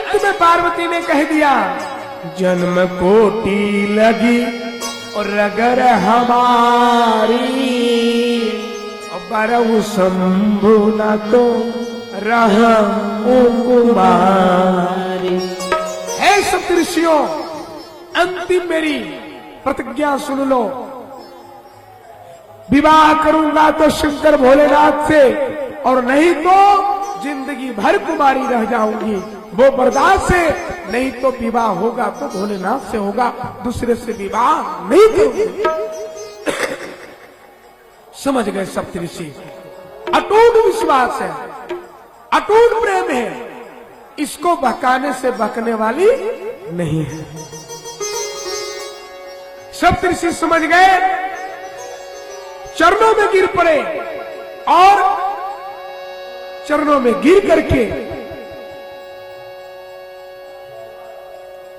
अंत में पार्वती ने कह दिया, जन्म कोटि लगी और अगर हमारी, बरऊ शंभु न तो रहा कुमारी। हे सप्तऋषियों, अंतिम मेरी प्रतिज्ञा सुन लो। विवाह करूंगा तो शंकर भोलेनाथ से, और नहीं तो जिंदगी भर कुमारी रह जाऊंगी। वो बर्दाश्त से, नहीं तो विवाह होगा तो भोलेनाथ से होगा, दूसरे से विवाह नहीं करूंगी। समझ गए सप्तऋषि? अटूट विश्वास है, अटूट प्रेम है, इसको बहकाने से बहकने वाली नहीं है। सप्तऋषि समझ गए, चरणों में गिर पड़े और चरणों में गिर करके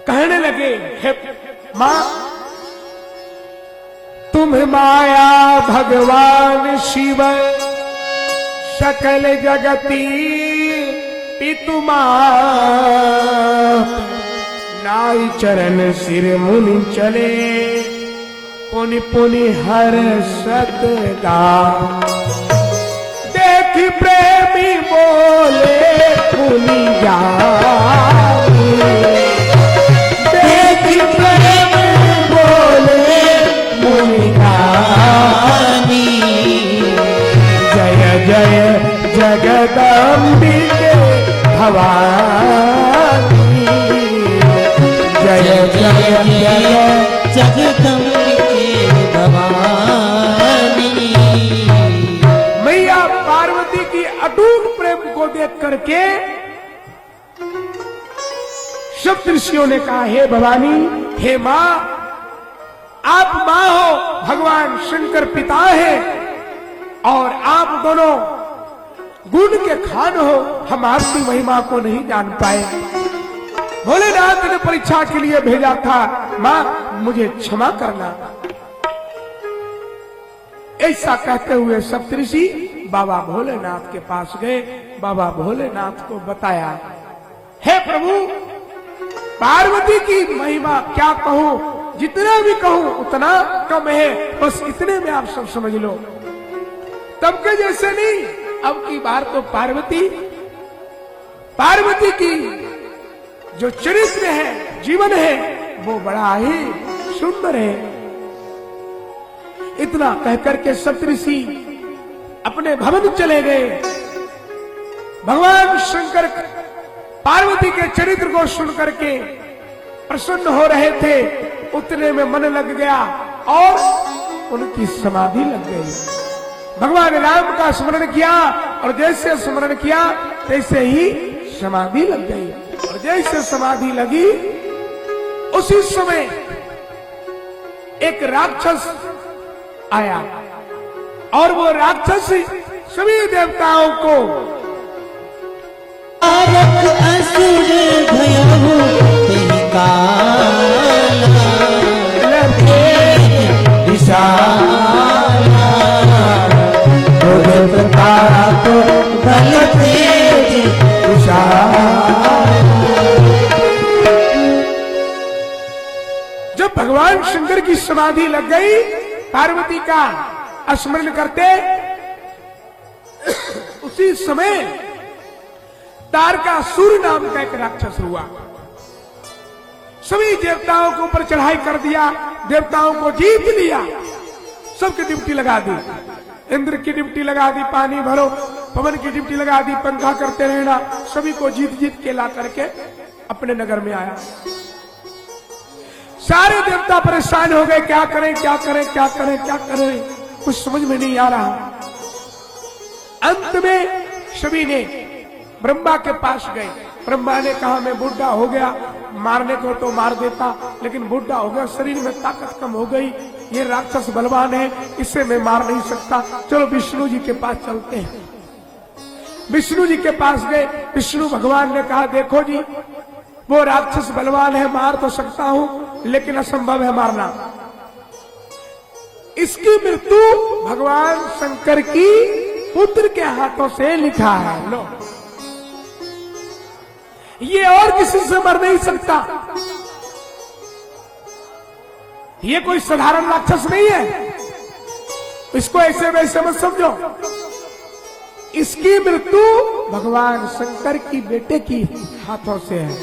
कहने लगे, हे मां, तुम्हें माया भगवान शिव सकल जगती पितुमा, नाई चरण सिर मुनि चले, पुनि पुनि हर सतदा। देखी प्रेमी बोले पुनि जानी, देखी प्रेमी बोले पुनि जानी। जय जय जगदम्बिके भवानी, जय जय जय जगदम्बिके भवानी। मैया पार्वती की अटूट प्रेम को देख करके सप्तऋषियों ने कहा, हे भवानी, हे मां, आप मां हो, भगवान शंकर पिता है, और आप दोनों गुण के खान हो, हम आपकी महिमा को नहीं जान पाए। भोलेनाथ ने परीक्षा के लिए भेजा था, मां मुझे क्षमा करना। ऐसा कहते हुए सप्तऋषि बाबा भोलेनाथ के पास गए। बाबा भोलेनाथ को बताया, हे प्रभु, पार्वती की महिमा क्या कहूं, जितना भी कहूं उतना कम है, बस इतने में आप सब समझ लो। तब के जैसे नहीं, अब की बार तो पार्वती की जो चरित्र है, जीवन है, वो बड़ा ही सुंदर है। इतना कहकर के सप्तऋषि अपने भवन चले गए। भगवान शंकर पार्वती के चरित्र को सुनकर के प्रसन्न हो रहे थे, उतने में मन लग गया और उनकी समाधि लग गई। भगवान राम का स्मरण किया और जैसे स्मरण किया तैसे ही समाधि लग गई। और जैसे समाधि लगी, उसी समय एक राक्षस आया और वो राक्षस सभी देवताओं को असुर भयहु तेहि काला, तो बल तेज जब भगवान शंकर की समाधि लग गई, पार्वती का स्मरण करते, उसी समय तारकासुर नाम का एक राक्षस हुआ। सभी देवताओं के ऊपर चढ़ाई कर दिया, देवताओं को जीत लिया, सबकी ड्यूटी लगा दी। इंद्र की ड्यूटी लगा दी, पानी भरो, पवन की ड्यूटी लगा दी, पंखा करते रहना, सभी को जीत जीत के ला करके अपने नगर में आया। सारे देवता परेशान हो गए, क्या करें क्या करें क्या करें क्या करें, कुछ समझ में नहीं आ रहा। अंत में सभी ने ब्रह्मा के पास गए। ब्रह्मा ने कहा, मैं बूढ़ा हो गया, मारने को तो मार देता, लेकिन बूढ़ा हो गया, शरीर में ताकत कम हो गई, ये राक्षस बलवान है, इसे मैं मार नहीं सकता, चलो विष्णु जी के पास चलते हैं। विष्णु जी के पास गए। विष्णु भगवान ने कहा, देखो जी, वो राक्षस बलवान है, मार तो सकता हूं, लेकिन असंभव है मारना। इसकी मृत्यु भगवान शंकर की पुत्र के हाथों से लिखा है। लो, ये और किसी से मर नहीं सकता। ये कोई साधारण राक्षस नहीं है, इसको ऐसे वैसे मत समझो। इसकी मृत्यु भगवान शंकर की बेटे की हाथों से है।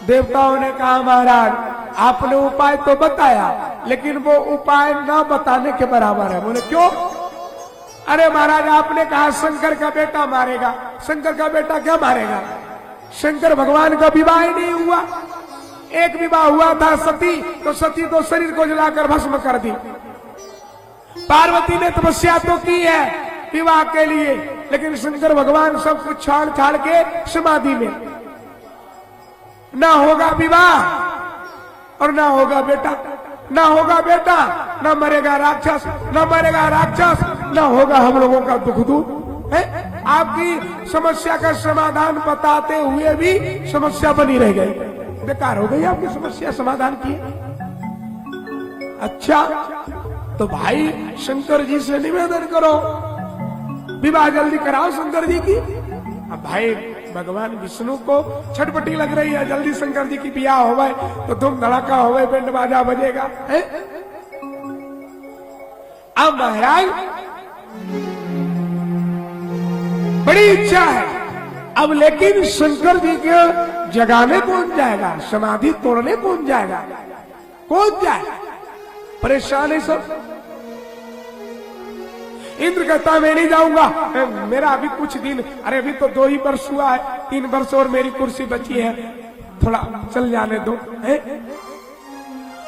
देवताओं ने कहा महाराज आपने उपाय तो बताया, लेकिन वो उपाय न बताने के बराबर है। बोले क्यों? अरे महाराज आपने कहा शंकर का बेटा मारेगा, शंकर का बेटा क्या मारेगा? शंकर भगवान का विवाह ही नहीं हुआ। एक विवाह हुआ था सती, तो सती तो शरीर को जलाकर भस्म कर दी। पार्वती ने तपस्या तो की है विवाह के लिए, लेकिन शंकर भगवान सब कुछ छाड़ छाड़ के समाधि में। ना होगा विवाह और ना होगा बेटा, ना होगा बेटा, ना मरेगा राक्षस, ना मरेगा राक्षस, ना होगा हम लोगों का दुख दूर है। आपकी समस्या का समाधान बताते हुए भी समस्या बनी रह गई, बेकार हो गई आपकी समस्या समाधान की। अच्छा तो भाई शंकर जी से निवेदन करो, विवाह जल्दी कराओ शंकर जी की। अब भाई भगवान विष्णु को छटपटी लग रही है, जल्दी शंकर जी की ब्याह हो गए तो धूम धड़ाका हो गए, बैंड बाजा बजेगा है? अब महाराज बड़ी इच्छा है अब, लेकिन शंकर जी के जगाने कौन जाएगा, समाधि तोड़ने कौन जाएगा, कौन जाएगा? परेशान है सब। इंद्र कहता मैं नहीं जाऊंगा, मेरा अभी कुछ दिन, अरे अभी तो 2 ही वर्ष हुआ है, 3 वर्ष और मेरी कुर्सी बची है, थोड़ा चल जाने दो है?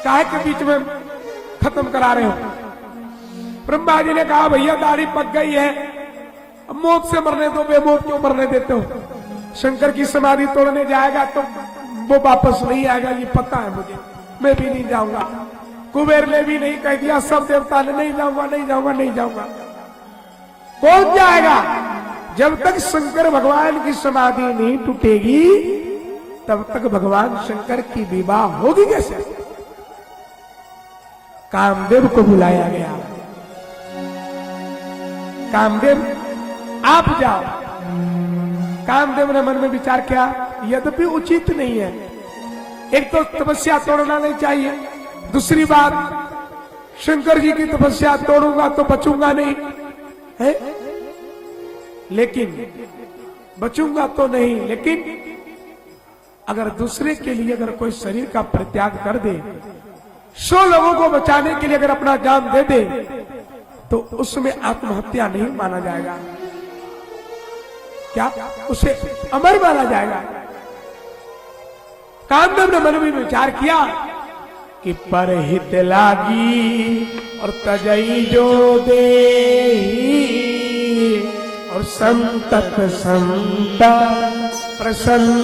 काहे के बीच में खत्म करा रहे हो? ब्रह्मा जी ने कहा भैया दाढ़ी पक गई है, अब मौत से मरने दो, बेमौत क्यों मरने देते हो? शंकर की समाधि तोड़ने जाएगा तो वो वापस नहीं आएगा, ये पता है मुझे, मैं भी नहीं जाऊंगा। कुबेर ने भी नहीं कह दिया, सब देवता ने नहीं जाऊंगा नहीं जाऊंगा नहीं जाऊंगा। कौन जाएगा? जब तक शंकर भगवान की समाधि नहीं टूटेगी तब तक भगवान शंकर की विवाह होगी कैसे? कामदेव को बुलाया गया, कामदेव आप जाओ। कामदेव ने मन में विचार किया यद्यपि उचित नहीं है, एक तो तपस्या तोड़ना नहीं चाहिए, दूसरी बात शंकर जी की तपस्या तोड़ूंगा तो बचूंगा नहीं है, लेकिन बचूंगा तो नहीं, लेकिन अगर दूसरे के लिए अगर कोई शरीर का परित्याग कर दे, 100 लोगों को बचाने के लिए अगर अपना जान दे दे तो उसमें आत्महत्या नहीं माना जाएगा, क्या उसे अमर माना जाएगा। कामदेव ने मन में विचार किया कि परहित लागी और तजई जो दे और संतत संता प्रसन्न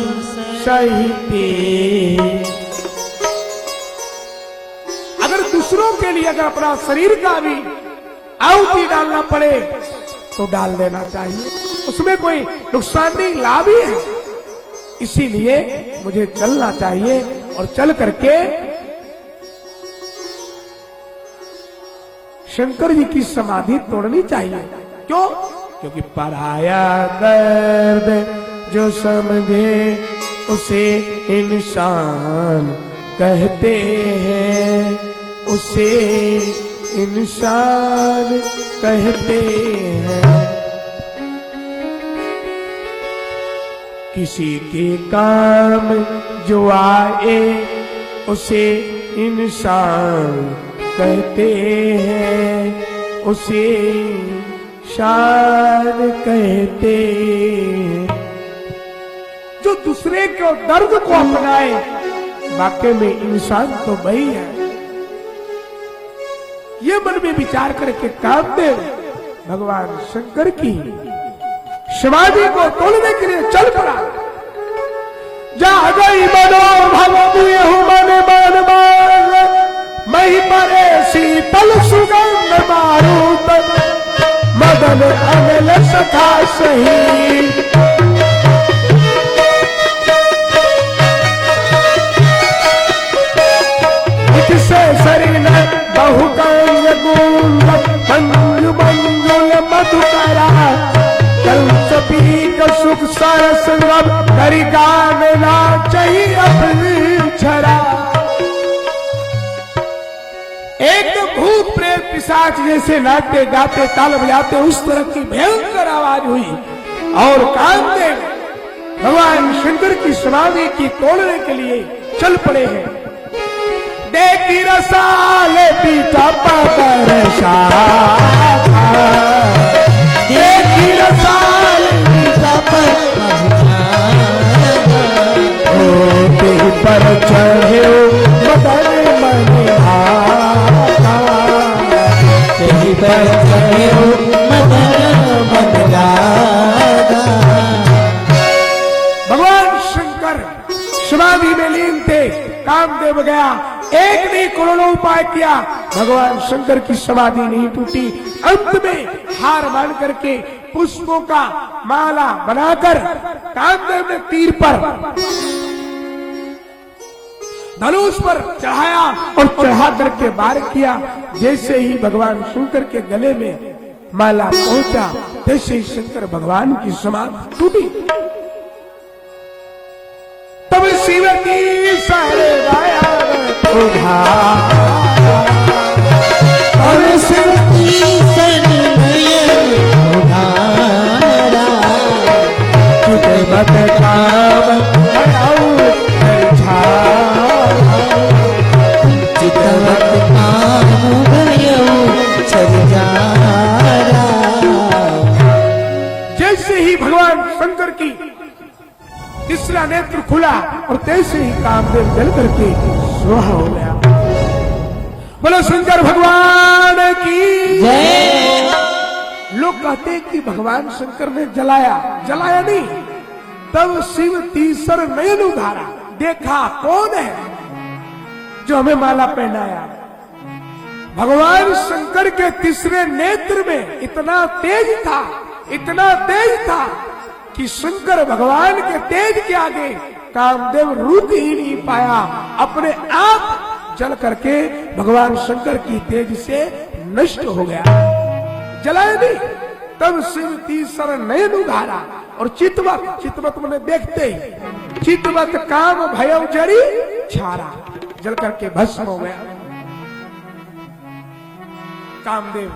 सहिते। अगर दूसरों के लिए अगर अपना शरीर का भी आहुति डालना पड़े तो डाल देना चाहिए, उसमें कोई नुकसान नहीं, लाभ ही है। इसीलिए मुझे चलना चाहिए और चल करके शंकर जी की समाधि तोड़नी चाहिए। क्यों? क्योंकि पराया दर्द जो समझे उसे इंसान कहते हैं, उसे इंसान कहते हैं। किसी के काम जो आए उसे इंसान कहते हैं, उसे शान कहते हैं। जो दूसरे को दर्द को अपनाए वाकई में इंसान तो वही है। ये मन में विचार करके कामदेव भगवान शंकर की समाधि को तोड़ने के लिए चल पड़ा। जा गई मनो भगवती मन मन मान, मही परे शीतल सुगंध मारूत, मदन अनल सखा सही। से शरीर बहुकंग गुंग मंजु मंजुल मधुकरा, कंस पीक सुख सरस करी गान गई अपनी छरा। एकदम भूत प्रेत पिशाच जैसे नाचते गाते ताल बजाते उस तरह की भयंकर आवाज हुई और कामदेव भगवान शंकर की समाधि की तोड़ने के लिए चल पड़े हैं। देखी रसाल पीछा पर देखी रसाल पीछा पर चढ़े मदन भगवान शंकर समाधि में लीन थे। कामदेव गया, एक नहीं करोड़ों उपाय किया, भगवान शंकर की समाधि नहीं टूटी। अंत में हार मान करके पुष्पों का माला बनाकर कामदेव ने तीर पर धनुष पर चढ़ाया और चढ़ा करके वार किया। जैसे ही भगवान शंकर के गले में माला पहुंचा तैसे ही शंकर भगवान की समाधि टूटी। तब शिव की सारे गाया और शिव की मत काम चितवत काम भयो छजारा। जैसे ही भगवान शंकर की तीसरा नेत्र खुला और तैसे ही कामदेव जल करके स्वाहा हो गया। बोलो शंकर भगवान की जय। लोग कहते हैं कि भगवान शंकर ने जलाया, जलाया नहीं। तब शिव तीसर नयन उधारा, देखा कौन है जो हमें माला पहनाया। भगवान शंकर के तीसरे नेत्र में इतना तेज था, इतना तेज था कि शंकर भगवान के तेज के आगे कामदेव रुक ही नहीं पाया। अपने आप जल करके भगवान शंकर की तेज से नष्ट हो गया, जलाया नहीं। तब शिव तीसर नयन उधारा और चितवत मैंने देखते ही चितवत काम भयव जड़ी छारा, जल करके भस्म हो गया। कामदेव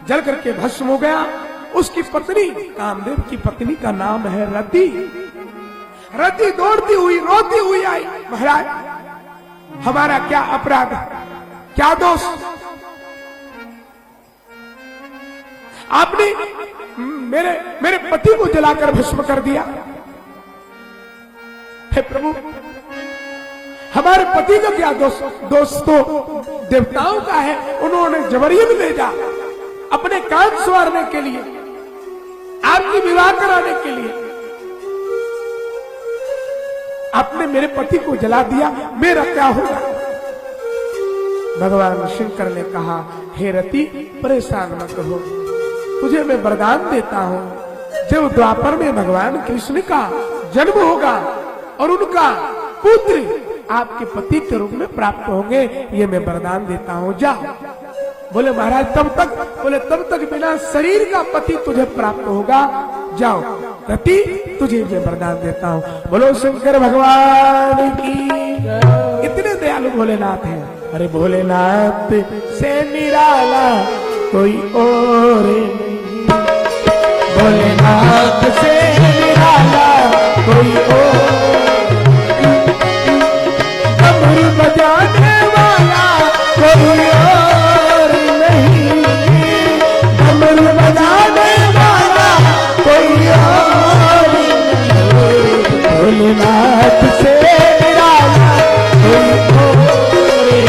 जल करके भस्म हो गया। उसकी पत्नी, कामदेव की पत्नी का नाम है रति। रति दौड़ती हुई रोती हुई आई, महाराज हमारा क्या अपराध, क्या दोष, आपने मेरे पति को जलाकर भस्म कर दिया। हे प्रभु, हमारे पति का क्या दोष, दोष तो देवताओं का है। उन्होंने जबरियन भेजा अपने काम संवारने के लिए, आपकी विवाह कराने के लिए। आपने मेरे पति को जला दिया, मेरा क्या होगा। भगवान शंकर ने कहा, हे रति परेशान मत हो, तुझे मैं वरदान देता हूं। जब द्वापर में भगवान कृष्ण का जन्म होगा और उनका पुत्र आपके पति के रूप में प्राप्त होंगे, ये मैं वरदान देता हूं, जा। बोले महाराज तब तक, बोले तब तक बिना शरीर का पति तुझे प्राप्त होगा, जाओ रति तुझे मैं वरदान देता हूं। बोलो शंकर भगवान की। इतने दयालु भोलेनाथ हैं। अरे भोलेनाथ से निराला कोई और नहीं, भोलेनाथ से निराला कोई और, डमरू बजाने वाला कोई और नहीं, डमरू बजाने वाला कोई और नहीं, भोलेनाथ से निराला कोई और नहीं,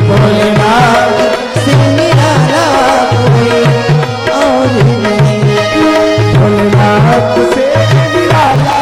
भोलेनाथ भोलेनाथ से निराला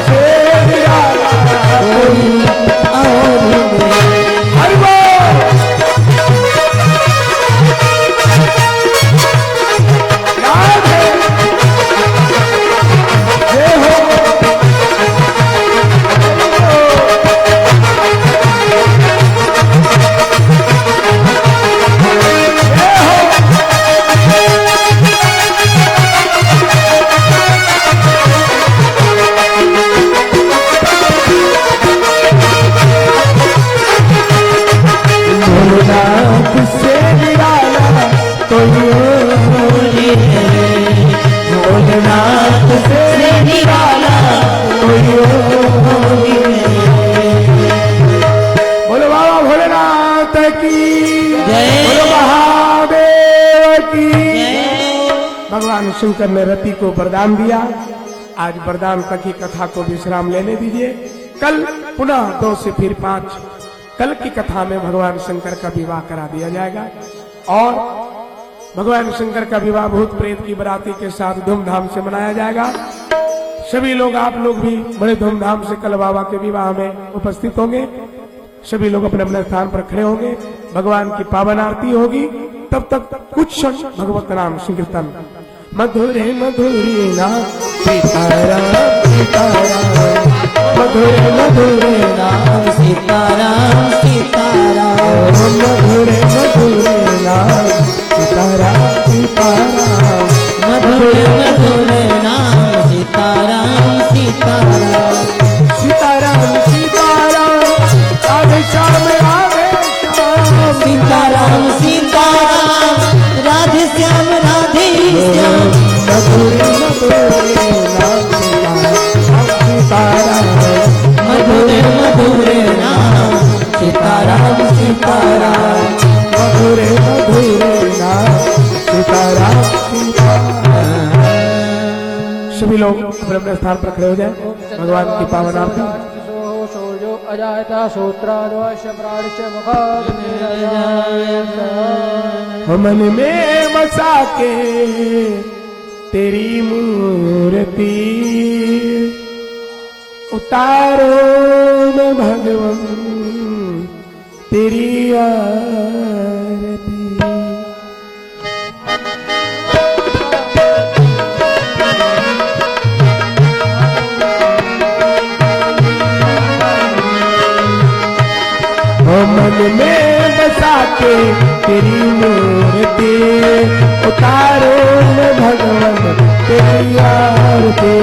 से निराला कोई और नहीं। हरि बोल। याद है जय हो भोलेनाथ से निराला कोई और नहीं। भोलेनाथ से निराला कोई और नहीं। बोलो बाबा भोलेनाथ की जय। बोलो महादेव की। जय। भगवान शंकर ने रति को वरदान दिया। आज वरदान तक की कथा को विश्राम लेने दीजिए। कल पुनः 2 से फिर 5 कल की कथा में भगवान शंकर का विवाह करा दिया जाएगा और भगवान शंकर का विवाह भूत प्रेत की बराती के साथ धूमधाम से मनाया जाएगा। सभी लोग, आप लोग भी बड़े धूमधाम से कल बाबा के विवाह में उपस्थित होंगे। सभी लोग अपने अपने स्थान पर खड़े होंगे। भगवान की पावन आरती होगी। तब तक कुछ क्षण भगवत नाम संकीर्तन। मधुरे मधुरे नाम सीताराम सीताराम, मधुरे मधुरे राम सीताराम सीताराम, मधुरे मधुरे नाम सीताराम सीताराम, मधुर मधुर नाम सीताराम सीताराम, सीताराम सीताराम, राधे श्याम राधे श्याम, सीताराम सीताराम, राधे श्याम राधे श्याम, मधुरे मधुरे नाम सीताराम, मधुर मधुर नाम सीताराम सीताराम, मधुरे मधुरे नाम सीताराम सीताराम। सभी लोग अपने अपने स्थान पर खड़े हो जाए। भगवान की पावन आरती। अजायता सूत्राद्वश्य प्राणश्य मन में बसा के तेरी मूर्ति उतारो न भगवन तेरी आरती। मन में बसा के तेरी मूर्ति उतारो न भगवन तेरी आरती।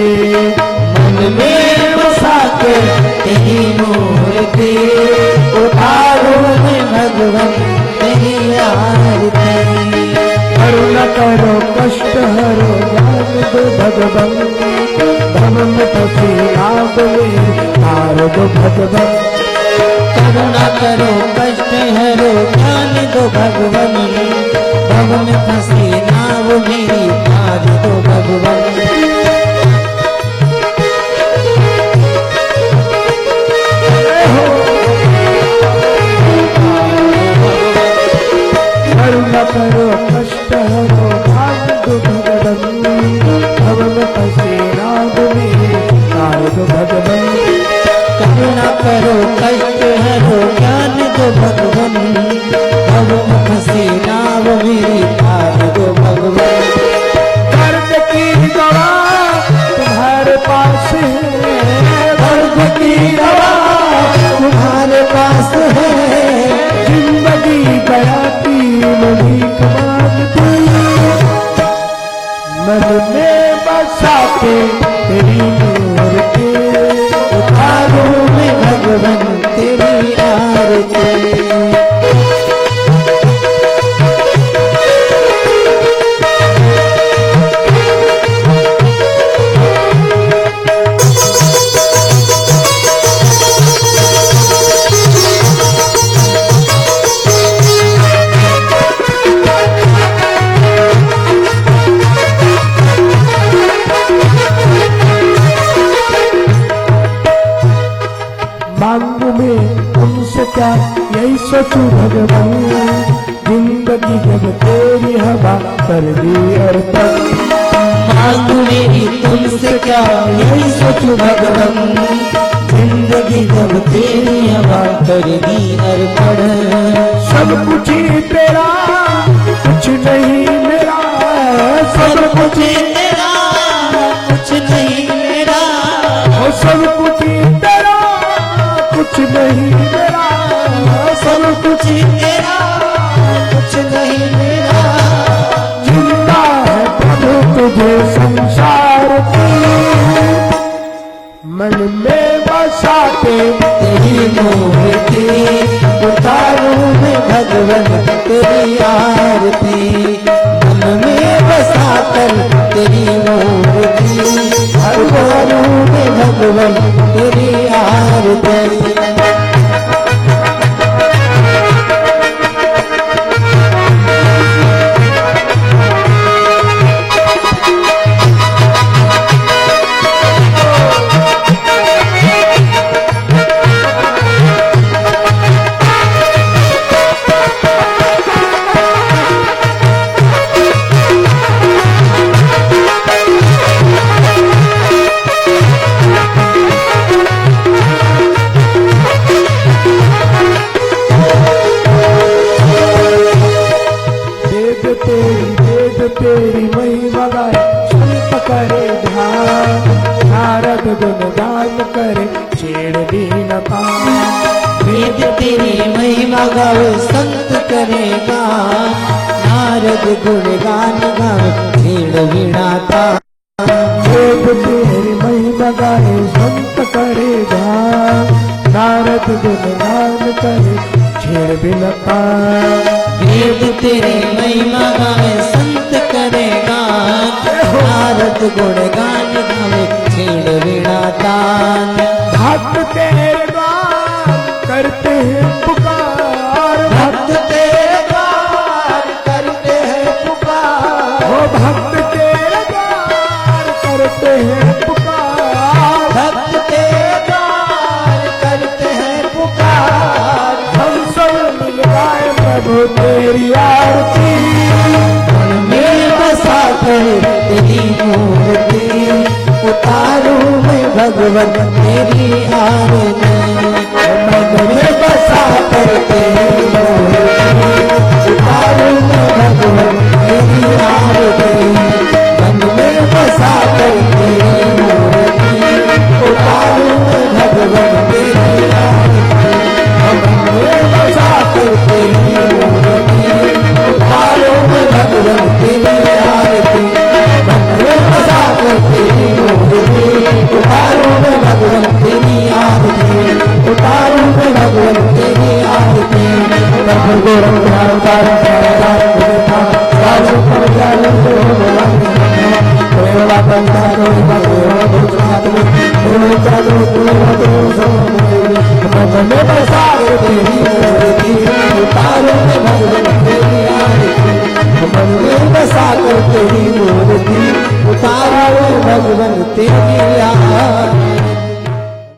मन में बसा के तेरी मूर्ति उतारो मैं भगवन तेरी आरती। करुणा करो कष्ट हरो ज्ञान दो भगवन, धम में फंसी आग में तार दो भगवन। करुणा करो कष्ट हरो ज्ञान दो भगवन, भव में फंसी नाव मेरी पार दो भगवन। करुणा करो कष्ट हरो ज्ञान दो भगवन, भव में फंसी आग में तार दो भगवन। करुणा करो कष्ट हरो ज्ञान दो भगवन, भव में फंसी नाव मेरी पार दो भगवन। दर्द की दवा तुम्हारे पास है, दर्द की दवा तुम्हारे पास है, जिंदगी गया तीन कमाती। मन में बसा के तेरी मूर्ति उतारो मैं भगवन तेरी आरती। मांगू में तुमसे क्या यही सोचू भगवान, जिंदगी जब तेरी हवा कर दी अर्पण। मांग मेरी तुमसे क्या यही सोचूं भगवन, जिंदगी जब तेरी हवा कर दी अर्पण। सब कुछ ही तेरा कुछ नहीं मेरा, सब कुछ तेरा कुछ नहीं मेरा, और सब कुछ ही तेरा कुछ नहीं मेरा, सब कुछ तेरा कुछ नहीं मेरा। चिंता है प्रभु तुझे संसार की, मन में बसाते तेरी मूर्ति उतारूं मैं भगवन तेरी आरती, मन में बसा कर तेरी मूर्ति उतारूं मैं भगवन तेरी आरती। तेरी महिमा गाए संत करे ध्यान, नारद गुणगान करे छेड़ भी न पाए। वेद तेरी महिमा गावे संत करेगा, नारद गुणगान गावे छेड़ वीणाता। वेद तेरी महिमा गाए संत करे ध्यान, नारद गुणगान करे छेड़ भी न पाए। वेद तेरी महिमा गावे संत करेगा, नारद गुणगान गावे छेड़ वीणातान। भक्त तेरे द्वार करते हैं पुकार, भक्त तेरे द्वार करते हैं पुकार, ओ भक्त तेरे द्वार करते हैं पुकार, भक्त तेरे द्वार करते हैं पुकार। हम सब मिल गाए प्रभु तेरी आरती, मन में बसा कर तेरी मूर्ति उतारूं मैं भगवन तेरी आरती, मन में बसा कर तेरी मूर्ति उतारूं मैं भगवन तेरी आरती, मन में बसा कर तेरी मूर्ति उतारूं मैं भगवन तेरी आरती, मन में बसा कर तेरी मूर्ति उतारूं मैं भगवन तेरी आरती, मन में बसा कर तेरी मूर्ति उतारूं मैं भगवन तेरी आरती, उतारूं मैं भगवन तेरी आरती। प्रभु गोरख अवतार मन में बसा कर तेरी मूर्ति उतारूं मैं भगवन तेरी आरती, मन में बसा कर तेरी मूर्ति उतारूं मैं भगवन तेरी आरती।